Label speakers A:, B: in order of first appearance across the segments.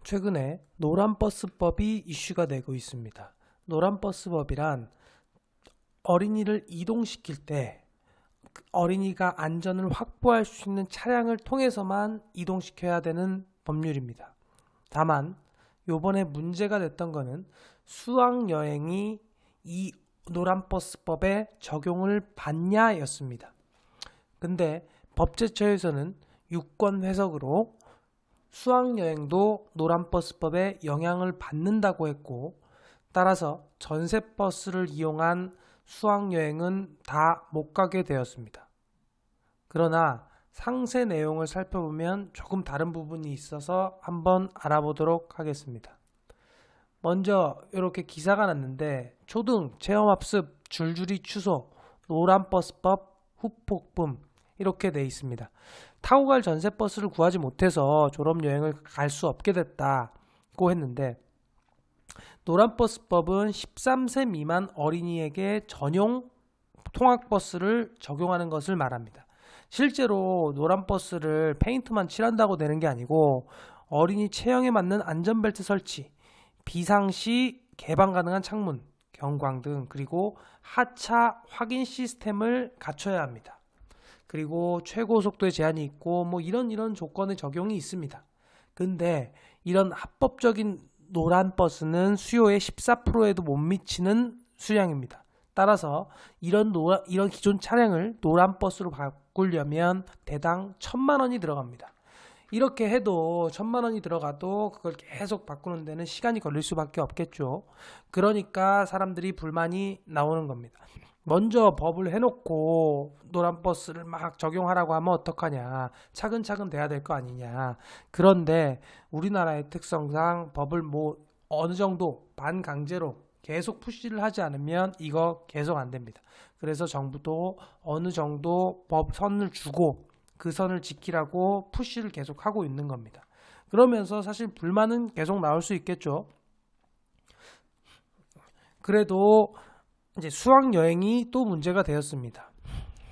A: 최근에 노란버스법이 이슈가 되고 있습니다. 노란버스법이란 어린이를 이동시킬 때 어린이가 안전을 확보할 수 있는 차량을 통해서만 이동시켜야 되는 법률입니다. 다만 요번에 문제가 됐던 거는 수학여행이 이 노란버스법에 적용을 받냐였습니다. 근데 법제처에서는 유권 해석으로 수학여행도 노란버스법에 영향을 받는다고 했고, 따라서 전세버스를 이용한 수학여행은 다 못 가게 되었습니다. 그러나 상세 내용을 살펴보면 조금 다른 부분이 있어서 한번 알아보도록 하겠습니다. 먼저 이렇게 기사가 났는데 초등 체험학습 줄줄이 취소, 노란버스법 후폭풍 이렇게 돼 있습니다. 타고 갈 전세버스를 구하지 못해서 졸업여행을 갈 수 없게 됐다고 했는데, 노란버스법은 13세 미만 어린이에게 전용 통학버스를 적용하는 것을 말합니다. 실제로 노란버스를 페인트만 칠한다고 되는 게 아니고 어린이 체형에 맞는 안전벨트 설치, 비상시 개방 가능한 창문, 경광등, 그리고 하차 확인 시스템을 갖춰야 합니다. 그리고 최고 속도에 제한이 있고 이런 조건의 적용이 있습니다. 근데 이런 합법적인 노란버스는 수요의 14%에도 못 미치는 수량입니다. 따라서 이런 기존 차량을 노란버스로 바꾸려면 대당 1,000만 원이 들어갑니다. 이렇게 해도 1,000만 원이 들어가도 그걸 계속 바꾸는 데는 시간이 걸릴 수밖에 없겠죠. 그러니까 사람들이 불만이 나오는 겁니다. 먼저 법을 해놓고 노란버스를 막 적용하라고 하면 어떡하냐, 차근차근 돼야 될 거 아니냐. 그런데 우리나라의 특성상 법을 어느 정도 반강제로 계속 푸시를 하지 않으면 이거 계속 안 됩니다. 그래서 정부도 어느 정도 법 선을 주고 그 선을 지키라고 푸시를 계속 하고 있는 겁니다. 그러면서 사실 불만은 계속 나올 수 있겠죠. 그래도 이제 수학여행이 또 문제가 되었습니다.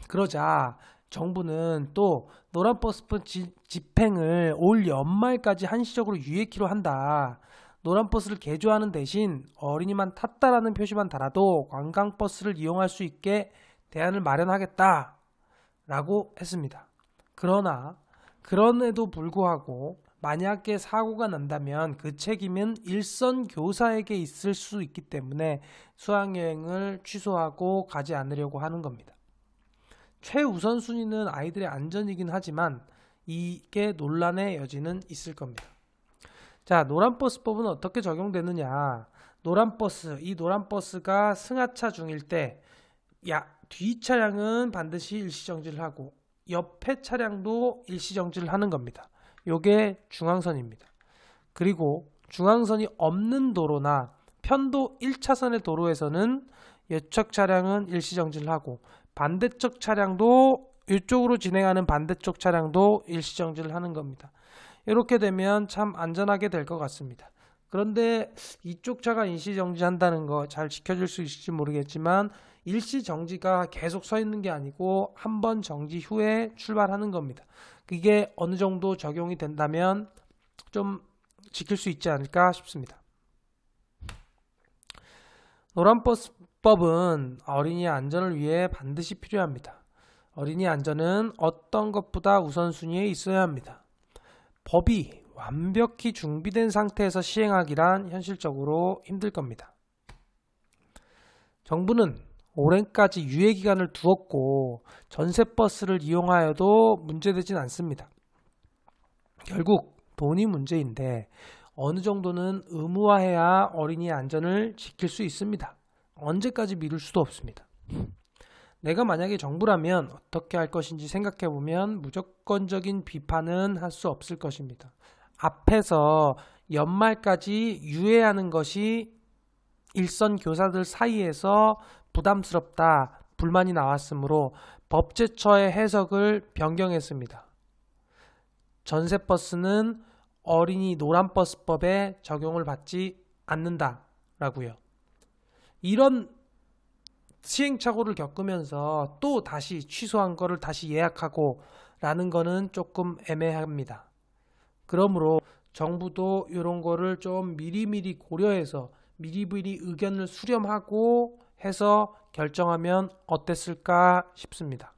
A: 그러자 정부는 또 노란버스법 집행을 올 연말까지 한시적으로 유예키로 한다. 노란버스를 개조하는 대신 어린이만 탔다라는 표시만 달아도 관광버스를 이용할 수 있게 대안을 마련하겠다 라고 했습니다. 그러나 그럼에도 불구하고 만약에 사고가 난다면 그 책임은 일선 교사에게 있을 수 있기 때문에 수학여행을 취소하고 가지 않으려고 하는 겁니다. 최우선순위는 아이들의 안전이긴 하지만 이게 논란의 여지는 있을 겁니다. 자, 노란버스법은 어떻게 적용되느냐. 이 노란버스가 승하차 중일 때 뒤 차량은 반드시 일시정지를 하고 옆에 차량도 일시정지를 하는 겁니다. 요게 중앙선입니다. 그리고 중앙선이 없는 도로나 편도 1차선의 도로에서는 이쪽 차량은 일시정지를 하고 반대쪽 차량도 이쪽으로 진행하는 반대쪽 차량도 일시정지를 하는 겁니다. 이렇게 되면 참 안전하게 될 것 같습니다. 그런데 이쪽 차가 일시정지한다는 거 잘 지켜줄 수 있을지 모르겠지만 일시정지가 계속 서 있는 게 아니고 한 번 정지 후에 출발하는 겁니다. 그게 어느 정도 적용이 된다면 좀 지킬 수 있지 않을까 싶습니다. 노란버스법은 어린이의 안전을 위해 반드시 필요합니다. 어린이 안전은 어떤 것보다 우선순위에 있어야 합니다. 법이 완벽히 준비된 상태에서 시행하기란 현실적으로 힘들 겁니다. 정부는 올해까지 유예기간을 두었고 전세버스를 이용하여도 문제되진 않습니다. 결국 돈이 문제인데 어느 정도는 의무화해야 어린이의 안전을 지킬 수 있습니다. 언제까지 미룰 수도 없습니다. 내가 만약에 정부라면 어떻게 할 것인지 생각해보면 무조건적인 비판은 할 수 없을 것입니다. 앞에서 연말까지 유예하는 것이 일선 교사들 사이에서 부담스럽다, 불만이 나왔으므로 법제처의 해석을 변경했습니다. 전세버스는 어린이 노란버스법에 적용을 받지 않는다라고요. 이런 시행착오를 겪으면서 또 다시 취소한 거를 다시 예약하고 라는 거는 조금 애매합니다. 그러므로 정부도 이런 거를 좀 미리미리 고려해서 미리미리 의견을 수렴하고 해서 결정하면 어땠을까 싶습니다.